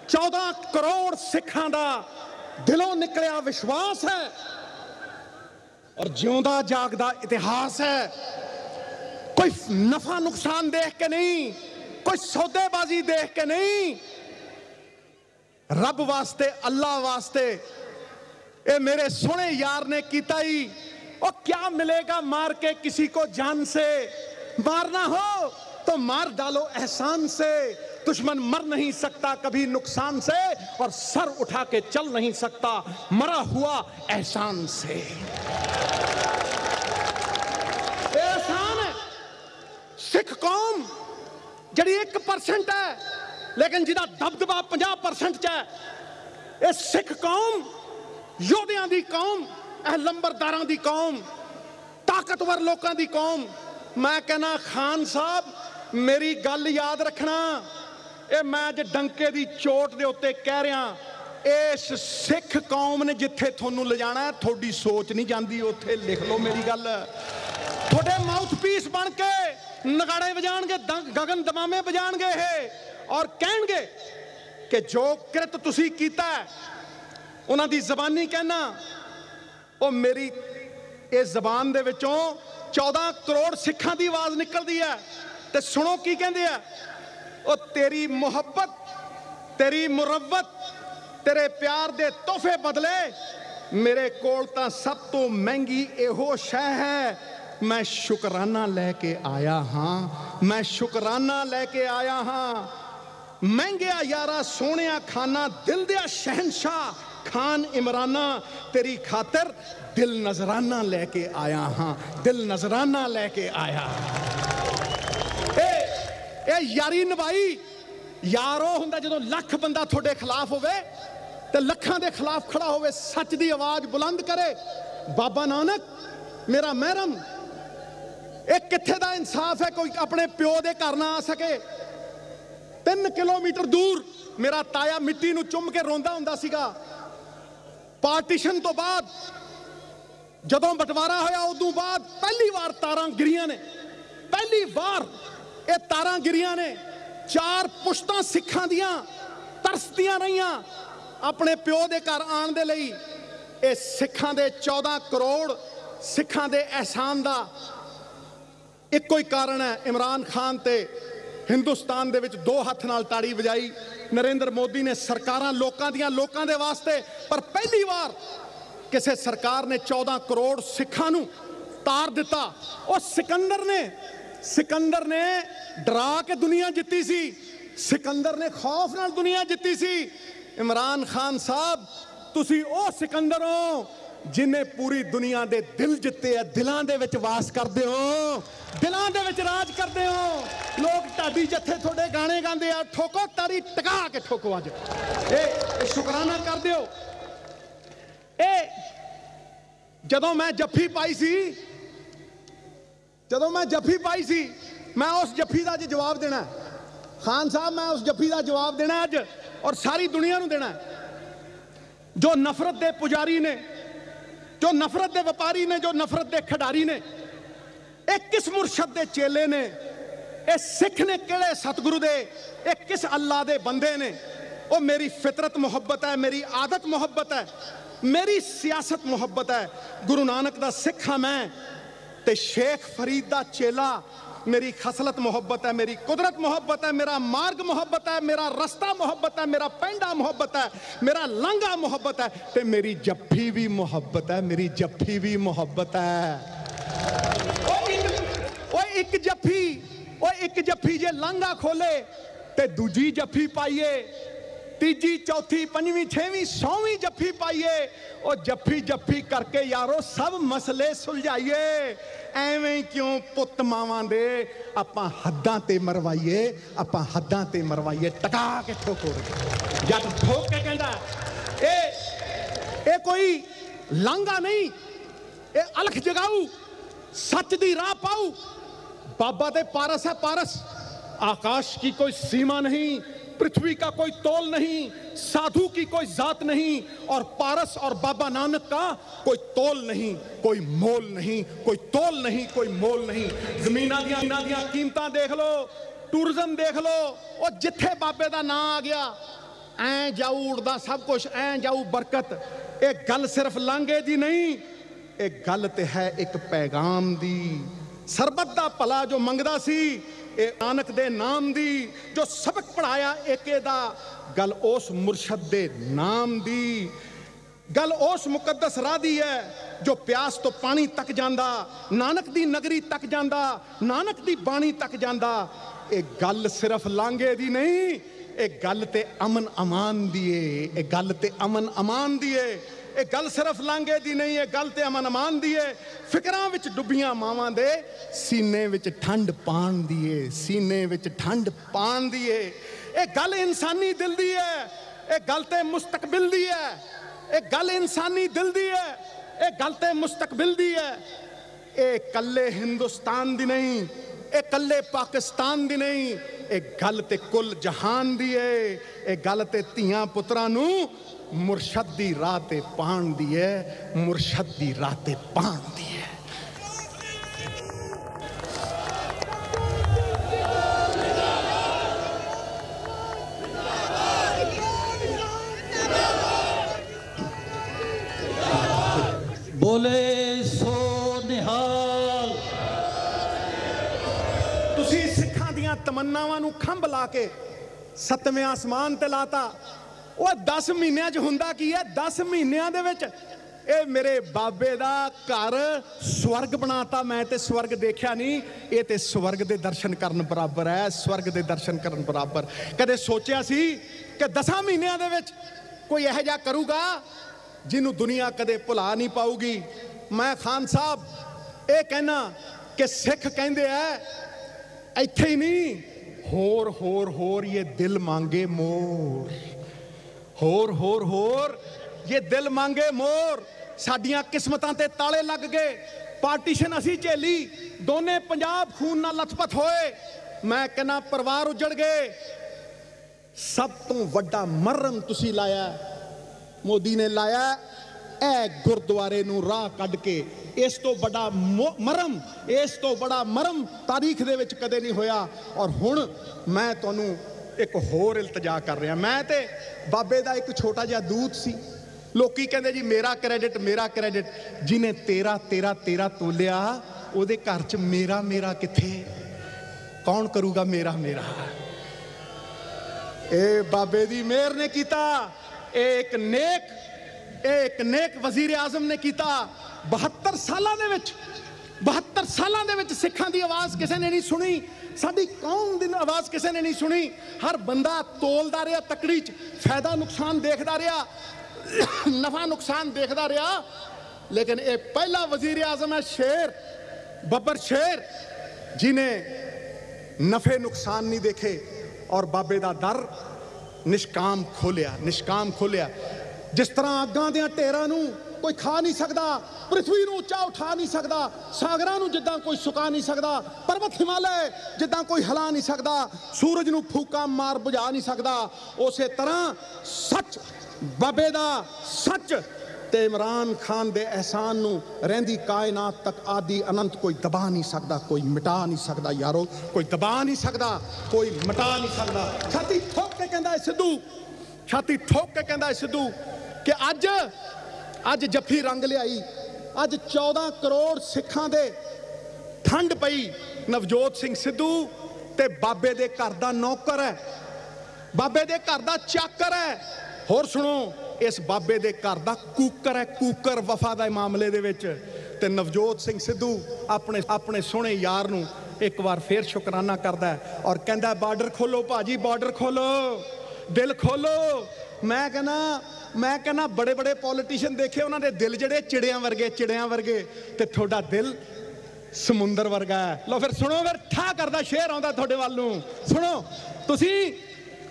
14 करोड़ सिखां दा दिलों निकलिया विश्वास है और जिउंदा जागदा इतिहास है। कोई नफा नुकसान देख के नहीं, कोई सौदेबाजी देख के नहीं, रब वास्ते अल्लाह वास्ते ए मेरे सोने यार ने कीता ही। और क्या मिलेगा मार के किसी को जान से? मारना हो तो मार डालो एहसान से। दुश्मन मर नहीं सकता कभी नुकसान से और सर उठा के चल नहीं सकता मरा हुआ एहसान से। एहसान है सिख कौम जड़ी 1% है लेकिन जिदा दबदबा 50% च है। ये सिख कौम योधियां दी कौम, लंबरदारां दी कौम, ताकतवर लोकां दी कौम। मैं कहना खान साहब मेरी गल याद रखना, ये मैं अज डंके दी चोट दे उत्ते कह रहा, इस सिख कौम ने जिथे थोनू ले जाना है थोड़ी सोच नहीं जाती, उत्थे लिख लो मेरी गल। थोड़े माउथ पीस बन के नगाड़े बजाणगे, गगन दमामे बजाणगे और कहणगे कि जो कृत तुसी कीता है उन्हां दी ज़बानी कहना ओ मेरी इस ज़बान दे विचों 14 करोड़ सिखां दी आवाज़ निकलदी है। ते सुनो की कहंदे आ, ओ तेरी मुहब्बत, तेरी मुरव्वत, तेरे प्यार दे तोहफे बदले मेरे कोल तां सब तो महंगी इहो शै है। मैं शुकराना लैके आया हाँ, मैं शुकराना लैके आया हाँ। महंगिया यारा सोहणिया खाना, दिल दिया शहनशाह खान इमराना, तेरी खातर दिल नजराना लेके आया हाँ, दिल नजराना लेके आया। ए यारी निभाई यारो हुंदा जदों लख बंदा थोड़े खिलाफ होवे ते लखां दे खिलाफ खड़ा होवे, सच दी आवाज बुलंद करे। बाबा नानक मेरा महरम, एक किथे दा इंसाफ है? कोई अपने प्यो दे घर ना आ सके? 3 किलोमीटर दूर मेरा ताया मिट्टी नूं चुम के रोंदा हुंदा सीगा। पार्टीशन तो बाद जदों बंटवारा होया उदों बाद पहली बार तारां गिरियां ने, पहली बार ये तारां गिरियां ने। 4 पुश्तां सिखां दियां तरसदियां रहियां अपने प्यो दे घर आण दे लई। ये सिखां दे 14 करोड़ सिखां दे एहसान दा इक्को ही कारण है, इमरान खान ते हिंदुस्तान दे विच 2 हत्थ नाल ताड़ी वजाई। नरेंद्र मोदी ने सरकारां लोकां दियां लोकां दे वास्ते, पर पहली बार किसी सरकार ने 14 करोड़ सिखां नूं तार दिता। और सिकंदर ने डरा के दुनिया जित्ती सी, सिकंदर ने खौफ नाल दुनिया जित्ती सी। इमरान खान साहब तुसी ओ सिकंदर हो जिन्हें पूरी दुनिया दे दिल जिते है, दिलां दे विच वास करदे हो, दिलां दे विच राज करदे हो। लोग ढाडी जत्थे थोड़े गाने गांदे आ, ठोको तारी टका के ठोको। अज ए शुकराना कर दिओ। ए जदों मैं जफ्फी पाई सी, मैं उस जफ्फी का जवाब देना खान साहब, मैं उस जफ्फी का जवाब देना अज और सारी दुनिया नूं देना। जो नफरत दे पुजारी ने, जो नफरत दे व्यापारी ने, जो नफरत दे खिडारी ने, एक किस मुर्शद दे चेले ने, ए सिख ने किहड़े सतगुरु दे, एक किस अल्लाह दे बंदे ने। ओ मेरी फितरत मुहब्बत है, मेरी आदत मुहब्बत है, मेरी सियासत मुहब्बत है। गुरु नानक दा सिख हां मैं ते शेख फरीद दा चेला। मेरी खसलत मोहब्बत है, मेरी कुदरत मोहब्बत है, मेरा मार्ग मोहब्बत है, मेरा रस्ता मोहब्बत है, मेरा पेंडा मोहब्बत है, मेरा लांघा मोहब्बत है, ते मेरी जफ्फी भी मोहब्बत है, मेरी जफ्फी भी मोहब्बत है। एक जफ्फी जे लांघा खोले ते दूजी जफ्फी पाइए, तीजी चौथी पंजवीं छेवीं 100वीं जफ्फी पाइए। और जफ्फी करके यारो सब मसले सुलझाइए। ਐਵੇਂ क्यों पुत मावां दे आपां हद्दां ते मरवाइए, आपां हद्दां ते मरवाइए। टका के ठोको जट ठोक के कहंदा ए कोई लांघा नहीं, ए अलख जगाऊ, सच दी राह पाऊ। बाबा ते पारस है पारस, आकाश की कोई सीमा नहीं, पृथ्वी का कोई तोल नहीं, साधु की कोई जात नहीं, और पारस और बाबा नानक का कोई तोल नहीं, कोई मोल नहीं, कोई तोल नहीं, कोई मोल नहीं। जमीनां दियां कीमतां देख लो, टूरिज्म देख लो, और जिथे बाबे दा नाम आ गया ਐ ਜਾਊ उड़दा सब कुछ, ऐ जाऊ बरकत। ये गल सिर्फ लांघे दी नहीं, ये गल ते है एक पैगाम दी। सरबत दा भला जो मंगदा सी, ये नानक दे नाम दी। जो सबक पढ़ाया एके दा, गल उस मुरशद दे नाम दी। गल उस मुकद्दस राह दी है जो प्यास तो पानी तक जांदा, नानक दी नगरी तक जांदा, नानक दी बाणी तक जांदा। ये गल सिर्फ लांघे दी नहीं, ये गल ते अमन अमान दी है। ये गल ते अमन अमान दी है। ये गल सिर्फ लांघे दी नहीं, ये गल ते अमन अमान दी है। फिकरां विच डुबियां मावां दे सीने विच ठंड पाण दी है, सीने विच ठंड पाण दी है। ये गल इंसानी दिल दी है, ये गल ते मुस्तकबिल दी है। ये गल इंसानी दिल दी है, ये गल ते मुस्तकबिल दी है। ये कल्ले हिंदुस्तान दी नहीं, ये कल्ले पाकिस्तान दी नहीं, ये गल ते कुल जहान दी है। ये गल ते धीआं पुत्रां नूं मुरशद दी राह ते पाण दी है, मुरशद दी राह ते पाण दी है। बोले सो निहाल। तुसी सिखां दियां तमन्नावां नूं खंभ ला के सतवें आसमान ते लाता। वो 10 महीनों च हुंदा की है? 10 महीनों दे विच ये मेरे बाबे दा घर स्वर्ग बनाता। मैं ते स्वर्ग देखा नहीं, ये ते स्वर्ग दे दर्शन करन बराबर है, स्वर्ग दे दर्शन करन बराबर। कदे सोचिया सी कि 10 महीनों दे विच कोई यह जा करूगा जिन्हों दुनिया कदे भुला नहीं पाऊगी। मैं खान साहब ये कहना कि सिख कहंदे है इत्थे ही नहीं, होर होर होर ये दिल मांगे मोर, होर होर होर ये दिल मांगे मोर। साडियां किस्मतां ते ताले लग गए, पार्टीशन असी झेली, दोने पंजाब खून नाल लथपथ होए। मैं कहना परिवार उजड़ गए। सब तो वड्डा मरम तुसी लाया, मोदी ने लाया ए गुरुद्वारे नूं राह कढ के। इस तो बड़ा मरम, इस तो बड़ा मरम तारीख दे विच कदे नहीं होया। और हुण मैं तुहानूं एक होर इल्तजा कर रहा। मैं ते बाबे दा एक छोटा जिहा दूत सी। लोकी कहंदे जी मेरा क्रेडिट, मेरा क्रेडिट। जिन्हें तेरा तेरा तेरा तोलिया उहदे घर च मेरा मेरा किथे? कौन करूगा मेरा मेरा? ए बाबे दी मेहर ने कीता। एक नेक वजीर आजम ने किया। 72 सालों के विच 72 सालों के विच सिखां दी आवाज़ किसी ने नहीं सुनी, साडी कौम दी आवाज़ किसी ने नहीं सुनी। हर बंदा तोलदा रहा तकड़ी च, फायदा नुकसान देखदा रहा, नफा नुकसान देखदा रहा। लेकिन ये पहला वजीर आजम है शेर, बब्बर शेर, जिन्हें नफे नुकसान नहीं देखे और बाबे दा दर निष्काम खोलिया, निष्काम खोलिया। जिस तरह अग्गां दियां ढेरां नूं कोई खा नहीं सकता, पृथ्वी नूं उच्चा उठा नहीं सकता, सागरां नूं जिद्दां कोई सुका नहीं सकता, पर्वत हिमालय जिद्दां कोई हिला नहीं सकता, सूरज नूं फूका मार बुझा नहीं सकता, उस तरह सच बाबे दा सच ते इमरान खान दे एहसान नूं रहिंदी कायनात तक आदि अनंत कोई दबा नहीं सकता, कोई मिटा नहीं सकता। यारो कोई दबा नहीं सकता, कोई मिटा नहीं सकता। छाती ठोक के कहंदा है सिद्धू, छाती ठोक के कहंदा है सिद्धू कि अज जफ्फी रंग लियाई। अज 14 करोड़ सिखां दे ठंड पई। नवजोत सिंह सिद्धू ते बाबे दे घर दा नौकर है, बाबे दे घर दा चाकर है। होर सुनो, इस बाबे दे घर दा कूकर है, कूकर वफा दे मामले दे विच। ते नवजोत सिंह सिद्धू अपने अपने सोहणे यार नूं एक बार फिर शुकराना करदा है और कहंदा बार्डर खोलो भाजी, बार्डर खोलो, दिल खोलो। मैं कहना बड़े बड़े पॉलिटिशियन देखे, उन्होंने दिल जड़े चिड़ियां वर्गे ते थोड़ा दिल समुंदर वर्गा है। लो फिर सुनो, फिर ठा करदा शेर आउंदा थोड़े वाल नूं। सुनो, तुसी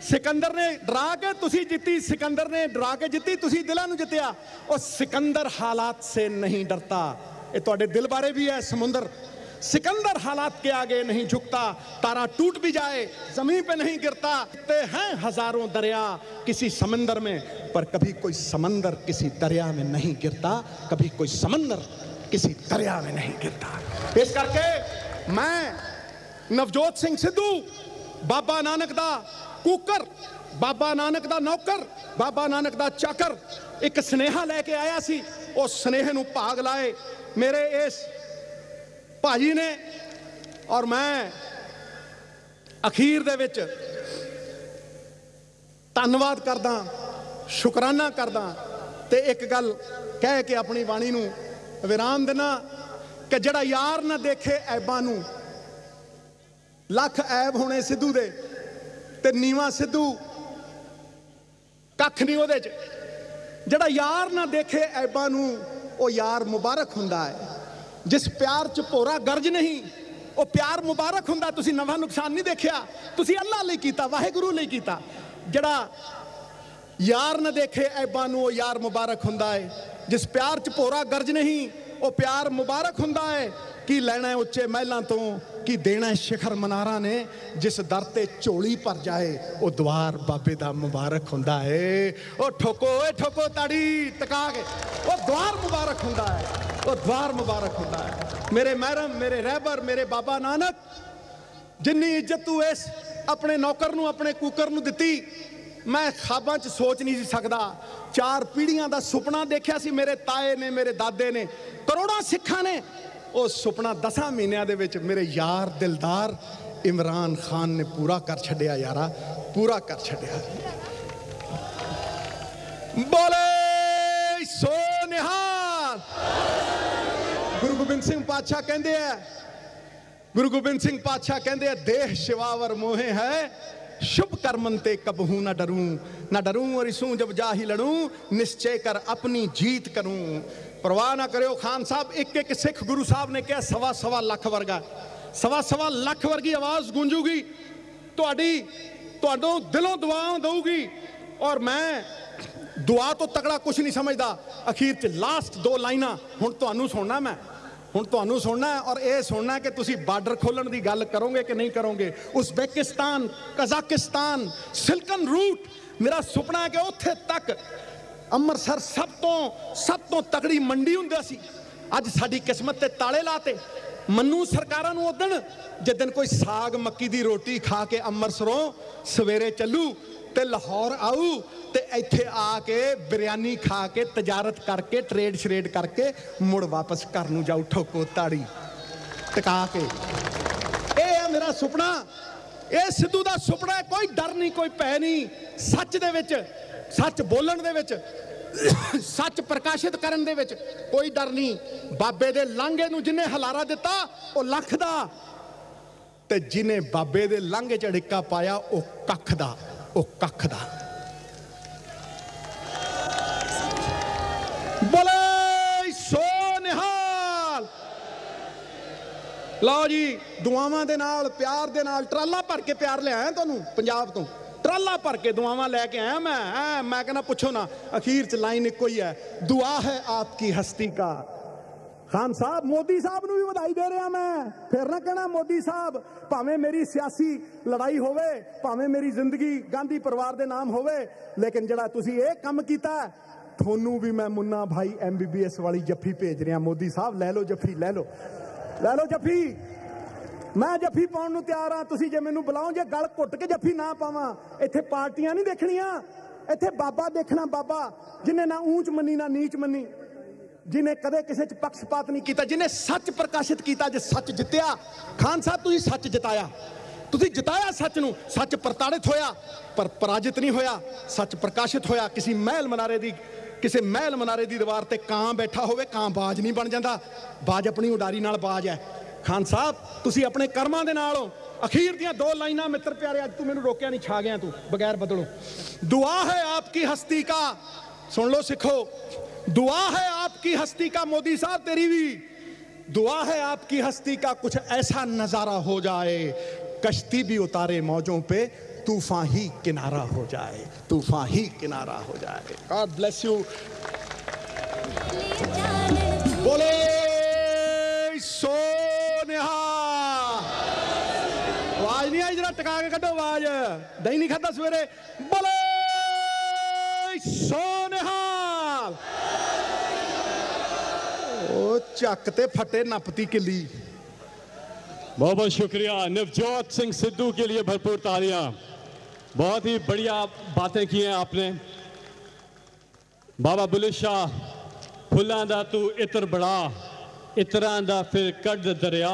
सिकंदर ने डरा के तुसी जित्ती, सिकंदर ने डरा के जित्ती, तुसी दिलां नूं जित्तिया। और सिकंदर हालात से नहीं डरता, ये तुहाडे दिल बारे भी है समुंदर। सिकंदर हालात के आगे नहीं झुकता, तारा टूट भी जाए जमीन पे नहीं गिरता। हैं हजारों दरिया किसी समंदर में, पर कभी कोई समंदर किसी दरिया में नहीं गिरता, कभी कोई समंदर किसी दरिया में नहीं गिरता। इस करके मैं नवजोत सिंह सिद्धू बाबा नानक दा कूकर बाबा नानक दा नौकर, बाबा नानक दा चाकर एक स्नेहा लैके आया सी। उस स्नेह नूं भाग लाए मेरे इस भाजी ने। और मैं अखीर दे विच धन्नवाद करदा, शुकराना करदा ते एक गल कह के अपनी बाणी नूं विराम देना कि जड़ा यार ना देखे ऐबां नूं, लख ऐब होने सिद्धू दे ते नीवा सिद्धू कख नहीं उहदे च। जड़ा यार ना देखे ऐबां नूं ओ यार मुबारक हुंदा है। जिस प्यार च भोरा गर्ज नहीं ओ प्यार मुबारक हुंदा। तुसीं नवां नुकसान नहीं देखिया, तुसीं अल्लाह लई कीता, वाहिगुरू लई कीता। जड़ा यार ना देखे ऐबां नूं ओ यार मुबारक हुंदा है। जिस प्यार च भोरा गर्ज नहीं ओ प्यार मुबारक हुंदा है। की लैना है उच्चे महलों तो, की देना है शिखर मनारा ने। जिस दर ते झोली भर जाए वो द्वार बाबे दा मुबारक हुंदा है। ओ ठोको ताड़ी टका के, वो द्वार मुबारक हुंदा है, वो द्वार मुबारक हुंदा है। मेरे महरम, मेरे रहबर, मेरे बाबा नानक, जिन्नी इज्जत तू इस अपने नौकर नूं, अपने कूकर नूं दित्ती, मैं ख्वाबां च सोच नहीं सकदा। 4 पीढ़ियां दा सुपना देखिया सी मेरे ताए ने, मेरे दादे ने, करोड़ों सिखां ने। ਉਹ ਸੁਪਨਾ 10 ਮਹੀਨਿਆਂ ਦੇ ਵਿੱਚ ਮੇਰੇ ਯਾਰ ਦਿਲਦਾਰ ਇਮਰਾਨ ਖਾਨ ਨੇ ਪੂਰਾ ਕਰ ਛੱਡਿਆ। ਯਾਰਾ ਪੂਰਾ ਕਰ ਛੱਡਿਆ। ਬੋਲੇ ਸੋ ਨਿਹਾਲ। ਗੁਰੂ ਗੋਬਿੰਦ ਸਿੰਘ ਪਾਤਸ਼ਾਹ ਕਹਿੰਦੇ ਆ, ਗੁਰੂ ਗੋਬਿੰਦ ਸਿੰਘ ਪਾਤਸ਼ਾਹ ਕਹਿੰਦੇ ਆ, ਦੇਹ शिवावर मोहे है, शुभ कर्मन ते कबहू ना डरूं, ना डरूं और इसूं जब जाहि लड़ूं, निश्चय कर अपनी जीत करूं। परवाह ना करो खान साहब, एक एक सिख गुरु साहब ने कहा 1.25 लाख वर्गा, 1.25 लाख वर्गी आवाज़ गूंजूगी, तुहाडों दिलों दुआवां दूगी। और मैं दुआ तो तगड़ा कुछ नहीं समझदा। अखीर च लास्ट 2 लाइनां हुण तुहानूं सुनना, मैं हुण तुहानूं सुनना है और यह सुनना कि तुसीं बार्डर खोलण दी गल करोगे कि नहीं करोगे। उज़बेकिस्तान, कजाकिस्तान, सिल्कन रूट, मेरा सुपना है कि उत्थे तक ਅੰਮ੍ਰਿਤਸਰ ਸਭ ਤੋਂ ਤਕੜੀ ਮੰਡੀ ਹੁੰਦਾ ਸੀ। ਅੱਜ ਸਾਡੀ ਕਿਸਮਤ ਤੇ ਤਾਲੇ ਲਾਤੇ। ਮੰਨੂ ਸਰਕਾਰਾਂ ਨੂੰ ਉਦਣ ਜਿੱਦਣ ਕੋਈ ਸਾਗ ਮੱਕੀ ਦੀ ਰੋਟੀ ਖਾ ਕੇ ਅੰਮ੍ਰਿਤਸਰੋਂ ਸਵੇਰੇ ਚੱਲੂ ਤੇ ਲਾਹੌਰ ਆਊ ਤੇ ਇੱਥੇ ਆ ਕੇ ਬਿਰਿਆਨੀ ਖਾ ਕੇ ਤਜਾਰਤ ਕਰਕੇ ਟ੍ਰੇਡ ਸ਼ਰੇਡ ਕਰਕੇ ਮੁੜ ਵਾਪਸ ਘਰ ਨੂੰ ਜਾਊ ਠੋਕੋ ਤਾੜੀ ਟਿਕਾ ਕੇ। ਇਹ ਹੈ ਮੇਰਾ ਸੁਪਨਾ। ਇਹ ਸਿੱਧੂ ਦਾ ਸੁਪਨਾ ਹੈ। ਕੋਈ ਡਰ ਨਹੀਂ, ਕੋਈ ਭੈ ਨਹੀਂ। ਸੱਚ ਦੇ ਵਿੱਚ, सच बोलन दे विच, सच प्रकाशित करन दे विच कोई डर नहीं। बाबे दे लांघे नूं जिन्हें हलारा दिता वो लख दा, ते जिन्हें बाबे दे लांघे च अड़िक्का पाया वो कख दा, वो कख दा। बोले सो निहाल। लो जी, दुआवां दे नाल, प्यार दे नाल ट्राला भर के प्यार लिआया तुहानूं पंजाब तो। ट्राला भर के दुआवां लैके आया मैं कहना पुछो ना। अखीर च लाइन एक ही है, दुआ है आपकी हस्ती का। खान साहब, मोदी साहब नूं भी बधाई दे रहा मैं। फिर ना कहना मोदी साहब, भावें मेरी सियासी लड़ाई होवे, भावें मेरी जिंदगी गांधी परिवार दे नाम होवे, लेकिन जिहड़ा तुसीं इह काम कीता, थोनू भी मैं मुन्ना भाई MBBS वाली जफ्फी भेज रहा। मोदी साहब लै लो जफ्फी, लै लो जफ्फी। मैं जफ्फी पाउण नूं तैयार हाँ। तुसीं जे मैनूं बुलाओ, जे गल घुट के जफ्फी ना पावां। इत्थे पार्टियां नहीं देखणियां, इत्थे बाबा देखना। बाबा जिन्हें ना ऊंच मन्नी ना नीच मन्नी, जिन्हें कदे किसी च पक्षपात नहीं किया, जिन्हें सच प्रकाशित किया। जे सच जितया, खान साहब तुसीं सच जिताया, तुसीं जिताया सच नूं। सच प्रताड़ित होया पर पराजित नहीं होया, सच प्रकाशित होया। किसी महल मनारे दी दीवार ते कां बैठा होवे, कां बाज नहीं बन जाता। बाज अपनी उडारी नाल बाज है। खान साहब तुसीं अपने कर्मां दे नाल हो। अखीर दियां 2 लाइनां मित्र प्यारे, अज तू मैनूं रोकिया नहीं, छा गया तू बगैर बदलो। दुआ है आपकी हस्ती का, सुन लो सिखो, दुआ है आपकी हस्ती का। मोदी साहब तेरी भी दुआ है आपकी हस्ती का, कुछ ऐसा नजारा हो जाए, कश्ती भी उतारे मौजों पे, तूफान ही किनारा हो जाए, तूफान ही किनारा हो जाए। God bless you. बोले सो निहाल। आवाज नहीं आई, जरा टका के कड्डो आवाज। दही नहीं खाता सवेरे। बोले सो निहाल। ओ चक ते फटे नपती किली। बहुत बहुत शुक्रिया। नवजोत सिंह सिद्धू के लिए भरपूर तालियां। बहुत ही बढ़िया बातें की हैं आपने। बाबा बुल्ले शाह, फुल्लां दा तू इतर बड़ा, इतरां दा फिर कड दरिया,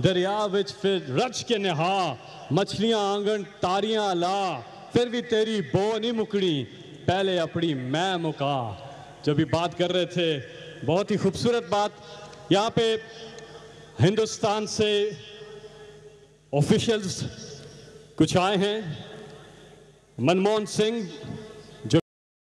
दरिया विच फिर रच के नहा, मछलियां आंगन तारियां ला, फिर भी तेरी बो नहीं मुकड़ी, पहले अपनी मैं मुका। जो भी बात कर रहे थे, बहुत ही खूबसूरत बात। यहाँ पे हिंदुस्तान से ऑफिशियल्स कुछ आए हैं। मनमोहन सिंह